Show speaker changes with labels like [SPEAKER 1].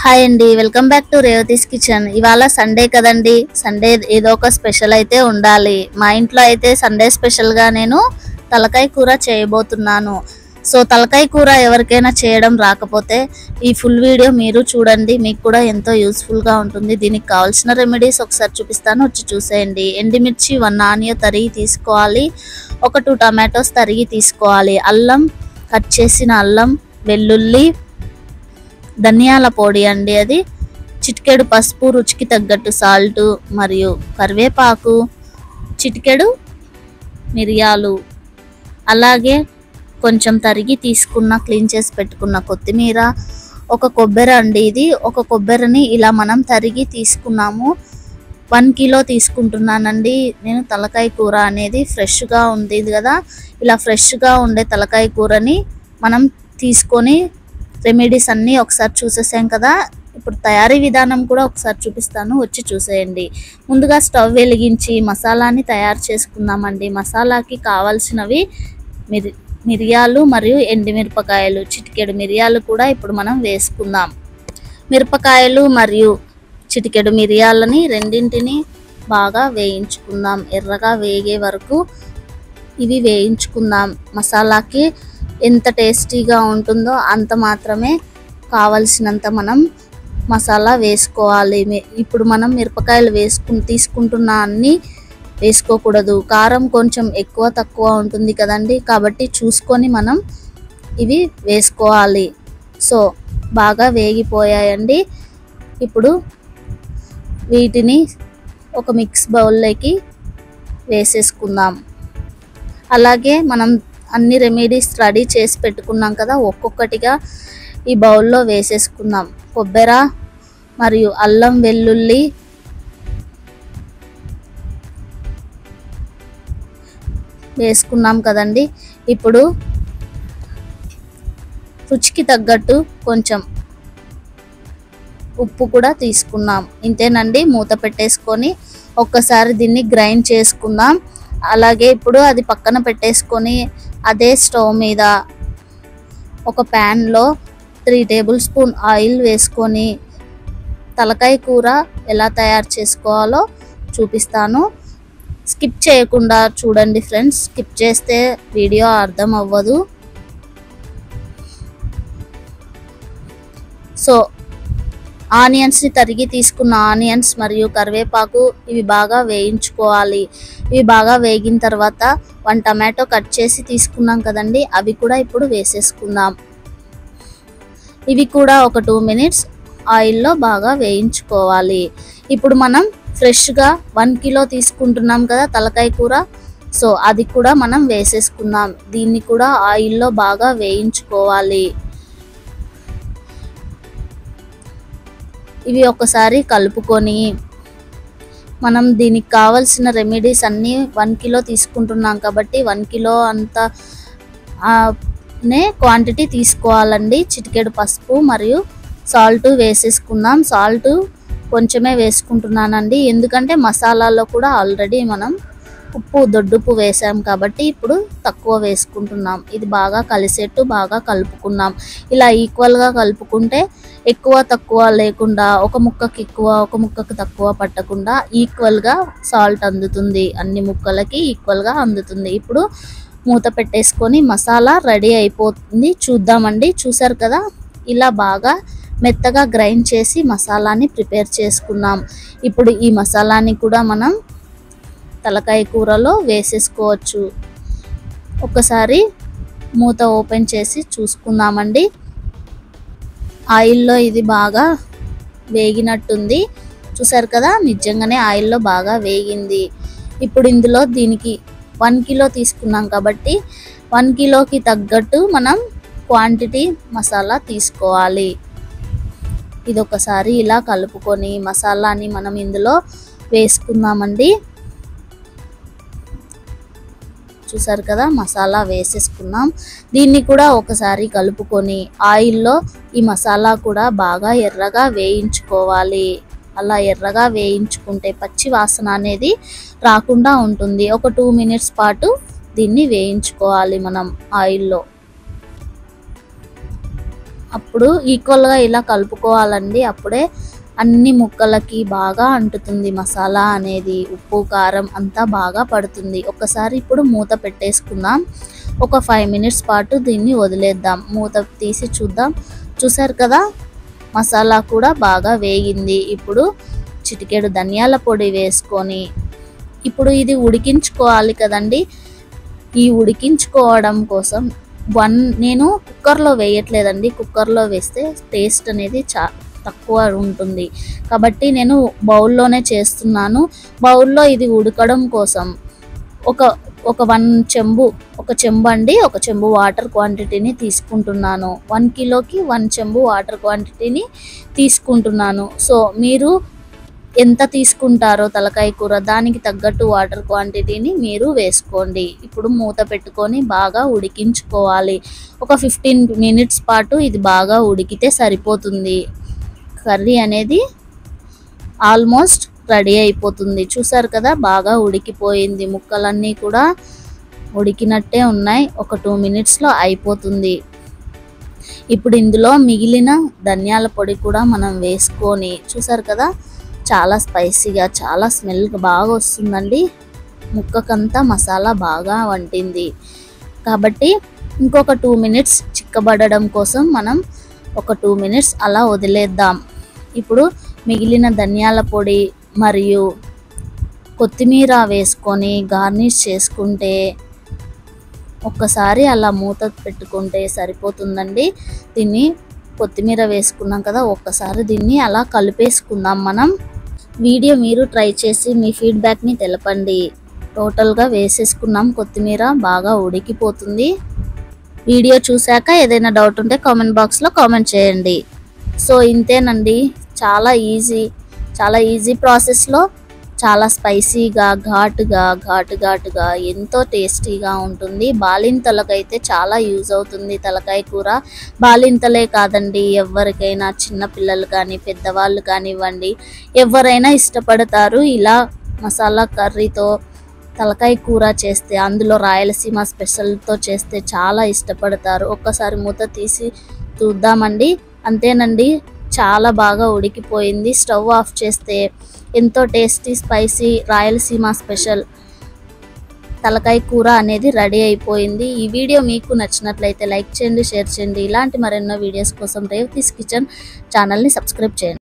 [SPEAKER 1] Hi అండి, welcome back to Revathi's kitchen. ఇవాళ Sunday కదండి. సండే ఏదో ఒక స్పెషల్ అయితే ఉండాలి. మా ఇంట్లో అయితే సండే స్పెషల్గా నేను తలకాయ కూర చేయబోతున్నాను. సో తలకాయ కూర ఎవరికైనా చేయడం రాకపోతే ఈ ఫుల్ వీడియో మీరు చూడండి, మీకు కూడా ఎంతో యూస్ఫుల్గా ఉంటుంది. దీనికి కావాల్సిన రెమెడీస్ ఒకసారి చూపిస్తాను, వచ్చి చూసేయండి. ఎండుమిర్చి 1 ఆనియన్ తరిగి తీసుకోవాలి, ఒక 2 టమాటోస్ తరిగి తీసుకోవాలి, అల్లం కట్ చేసిన అల్లం, వెల్లుల్లి, ధనియాల పొడి అండి, అది చిటికెడు పసుపు, రుచికి తగ్గట్టు సాల్ట్, మరియు కరివేపాకు, చిటికెడు మిరియాలు, అలాగే కొంచెం తరిగి తీసుకున్న క్లీన్ చేసి పెట్టుకున్న కొత్తిమీర, ఒక కొబ్బరి అండి, ఇది ఒక కొబ్బరిని ఇలా మనం తరిగి తీసుకున్నాము. 1 కిలో తీసుకుంటున్నానండి నేను. తలకాయ కూర అనేది ఫ్రెష్గా ఉంది కదా, ఇలా ఫ్రెష్గా ఉండే తలకాయ కూరని మనం తీసుకొని రెమెడీస్ అన్నీ ఒకసారి చూసేసాం కదా. ఇప్పుడు తయారీ విధానం కూడా ఒకసారి చూపిస్తాను, వచ్చి చూసేయండి. ముందుగా స్టవ్ వెలిగించి మసాలాని తయారు చేసుకుందామండి. మసాలాకి కావాల్సినవి మిరియాలు మరియు ఎండుమిరపకాయలు, చిటికెడు మిరియాలు కూడా ఇప్పుడు మనం వేసుకుందాం. మిరపకాయలు మరియు చిటికెడు మిరియాలని రెండింటిని బాగా వేయించుకుందాం. ఎర్రగా వేగే వరకు ఇవి వేయించుకుందాం. మసాలాకి ఎంత టేస్టీగా ఉంటుందో అంత మాత్రమే కావలసినంత మనం మసాలా వేసుకోవాలి. ఇప్పుడు మనం మిరపకాయలు తీసుకుంటున్న అన్ని వేసుకోకూడదు. కారం కొంచెం ఎక్కువ తక్కువ ఉంటుంది కదండి, కాబట్టి చూసుకొని మనం ఇవి వేసుకోవాలి. సో బాగా వేగిపోయాయండి. ఇప్పుడు వీటిని ఒక మిక్స్ బౌల్లోకి వేసేసుకుందాం. అలాగే మనం అన్ని రెమెడీస్ రెడీ చేసి పెట్టుకున్నాం కదా, ఒక్కొక్కటిగా ఈ బౌల్లో వేసేసుకుందాం. కొబ్బరి మరియు అల్లం వెల్లుల్లి వేసుకున్నాం కదండి. ఇప్పుడు రుచికి తగ్గట్టు కొంచెం ఉప్పు కూడా తీసుకున్నాం. ఇంతేనండి, మూత పెట్టేసుకొని ఒక్కసారి దీన్ని గ్రైండ్ చేసుకుందాం. అలాగే ఇప్పుడు అది పక్కన పెట్టేసుకొని అదే స్టవ్ మీద ఒక ప్యాన్లో 3 టేబుల్ స్పూన్ ఆయిల్ వేసుకొని తలకాయ కూర ఎలా తయారు చేసుకోవాలో చూపిస్తాను. స్కిప్ చేయకుండా చూడండి ఫ్రెండ్స్, స్కిప్ చేస్తే వీడియో అర్థం అవ్వదు. సో ఆనియన్స్ని తరిగి తీసుకున్న ఆనియన్స్ మరియు కరివేపాకు ఇవి బాగా వేయించుకోవాలి. ఇవి బాగా వేగిన తర్వాత 1 టమాటో కట్ చేసి తీసుకున్నాం కదండి, అవి కూడా ఇప్పుడు వేసేసుకుందాం. ఇవి కూడా ఒక 2 మినిట్స్ ఆయిల్లో బాగా వేయించుకోవాలి. ఇప్పుడు మనం ఫ్రెష్గా 1 కిలో తీసుకుంటున్నాం కదా తలకాయ కూర, సో అది కూడా మనం వేసేసుకుందాం. దీన్ని కూడా ఆయిల్లో బాగా వేయించుకోవాలి. ఇవి ఒకసారి కలుపుకొని మనం దీనికి కావాల్సిన రెమెడీస్ అన్నీ 1 కిలో తీసుకుంటున్నాం కాబట్టి 1 కిలో అంత క్వాంటిటీ తీసుకోవాలండి. చిటికెడు పసుపు మరియు సాల్ట్ వేసేసుకుందాం. సాల్ట్ కొంచెమే వేసుకుంటున్నానండి, ఎందుకంటే మసాలాలో కూడా ఆల్రెడీ మనం దొడ్డుప్పు వేసాం కాబట్టి ఇప్పుడు తక్కువ వేసుకుంటున్నాం. ఇది బాగా కలిసేట్టు బాగా కలుపుకున్నాం. ఇలా ఈక్వల్గా కలుపుకుంటే ఎక్కువ తక్కువ లేకుండా, ఒక ముక్కకి ఎక్కువ ఒక ముక్కకి తక్కువ పట్టకుండా ఈక్వల్గా సాల్ట్ అందుతుంది, అన్ని ముక్కలకి ఈక్వల్గా అందుతుంది. ఇప్పుడు మూత పెట్టేసుకొని మసాలా రెడీ అయిపోతుంది, చూద్దామండి. చూసారు కదా, ఇలా బాగా మెత్తగా గ్రైండ్ చేసి మసాలాని ప్రిపేర్ చేసుకున్నాం. ఇప్పుడు ఈ మసాలాని కూడా మనం తలకాయ కూరలో వేసేసుకోవచ్చు. ఒకసారి మూత ఓపెన్ చేసి చూసుకుందామండి. ఆయిల్లో ఇది బాగా వేగినట్టుంది, చూసారు కదా, నిజంగానే ఆయిల్లో బాగా వేగింది. ఇప్పుడు ఇందులో దీనికి 1 కిలో తీసుకున్నాం కాబట్టి 1 కిలోకి తగ్గట్టు మనం క్వాంటిటీ మసాలా తీసుకోవాలి. ఇది ఒకసారి ఇలా కలుపుకొని మసాలాని మనం ఇందులో వేసుకుందామండి. చూసారు కదా, మసాలా వేసేసుకున్నాం. దీన్ని కూడా ఒకసారి కలుపుకొని ఆయిల్లో ఈ మసాలా కూడా బాగా ఎర్రగా వేయించుకోవాలి. అలా ఎర్రగా వేయించుకుంటే పచ్చి వాసన అనేది రాకుండా ఉంటుంది. ఒక 2 మినిట్స్ పాటు దీన్ని వేయించుకోవాలి మనం ఆయిల్లో. అప్పుడు ఈక్వల్గా ఇలా కలుపుకోవాలండి. అప్పుడే అన్ని ముక్కలకి బాగా అంటుతుంది మసాలా అనేది, ఉప్పు కారం అంతా బాగా పడుతుంది. ఒకసారి ఇప్పుడు మూత పెట్టేసుకుందాం. ఒక 5 మినిట్స్ పాటు దీన్ని వదిలేద్దాం. మూత తీసి చూద్దాం. చూసారు కదా, మసాలా కూడా బాగా వేగింది. ఇప్పుడు చిటికెడు ధనియాల పొడి వేసుకొని ఇప్పుడు ఇది ఉడికించుకోవాలి కదండి. ఈ ఉడికించుకోవడం కోసం నేను కుక్కర్లో వేయట్లేదండి. కుక్కర్లో వేస్తే టేస్ట్ అనేది తక్కువ ఉంటుంది కాబట్టి నేను బౌల్లోనే చేస్తున్నాను. బౌల్లో ఇది ఉడకడం కోసం ఒక 1 చెంబు అండి, 1 చెంబు వాటర్ క్వాంటిటీని తీసుకుంటున్నాను. 1 కిలోకి 1 చెంబు వాటర్ క్వాంటిటీని తీసుకుంటున్నాను. సో మీరు ఎంత తీసుకుంటారో తలకాయ కూర దానికి తగ్గట్టు వాటర్ క్వాంటిటీని మీరు వేసుకోండి. ఇప్పుడు మూత పెట్టుకొని బాగా ఉడికించుకోవాలి. ఒక 15 మినిట్స్ పాటు ఇది బాగా ఉడికితే సరిపోతుంది. కర్రీ అనేది ఆల్మోస్ట్ రెడీ అయిపోతుంది. చూసారు కదా, బాగా ఉడికిపోయింది. ముక్కలన్నీ కూడా ఉడికినట్టే ఉన్నాయి. ఒక 2 మినిట్స్లో అయిపోతుంది. ఇప్పుడు ఇందులో మిగిలిన ధనియాల పొడి కూడా మనం వేసుకొని, చూసారు కదా, చాలా స్పైసీగా చాలా స్మెల్ బాగా వస్తుందండి. ముక్కకంతా మసాలా బాగా వంటింది కాబట్టి ఇంకొక 2 మినిట్స్ చిక్కబడడం కోసం మనం ఒక 2 మినిట్స్ అలా వదిలేద్దాం. ఇప్పుడు మిగిలిన ధనియాల పొడి మరియు కొత్తిమీర వేసుకొని గార్నిష్ చేసుకుంటే, ఒక్కసారి అలా మూత పెట్టుకుంటే సరిపోతుందండి. దీన్ని కొత్తిమీర వేసుకున్నాం కదా, ఒక్కసారి దీన్ని అలా కలిపేసుకుందాం మనం. వీడియో మీరు ట్రై చేసి మీ ఫీడ్బ్యాక్ని తెలపండి. టోటల్గా వేసేసుకున్నాం. కొత్తిమీర బాగా ఉడికిపోతుంది. వీడియో చూశాక ఏదైనా డౌట్ ఉంటే కామెంట్ బాక్స్లో కామెంట్ చేయండి. సో ఇంతేనండి, చాలా ఈజీ ప్రాసెస్లో చాలా స్పైసీగా ఘాటుగా ఎంతో టేస్టీగా ఉంటుంది. బాలింతలకైతే చాలా యూజ్ అవుతుంది తలకాయ కూర. బాలింతలే కాదండి, ఎవరికైనా చిన్నపిల్లలు కానీ పెద్దవాళ్ళు కానివ్వండి, ఎవరైనా ఇష్టపడతారు. ఇలా మసాలా కర్రీతో తలకాయ కూర చేస్తే, అందులో రాయలసీమ స్పెషల్తో చేస్తే చాలా ఇష్టపడతారు. ఒక్కసారి మూత తీసి చూద్దామండి. అంతేనండి, చాలా బాగా ఉడికిపోయింది. స్టవ్ ఆఫ్ చేస్తే ఎంతో టేస్టీ స్పైసీ రాయలసీమ స్పెషల్ తలకాయ కూర అనేది రెడీ అయిపోయింది. ఈ వీడియో మీకు నచ్చినట్లయితే లైక్ చేయండి, షేర్ చేయండి. ఇలాంటి మరెన్నో వీడియోస్ కోసం రేవతీస్ కిచెన్ ఛానల్ని సబ్స్క్రైబ్ చేయండి.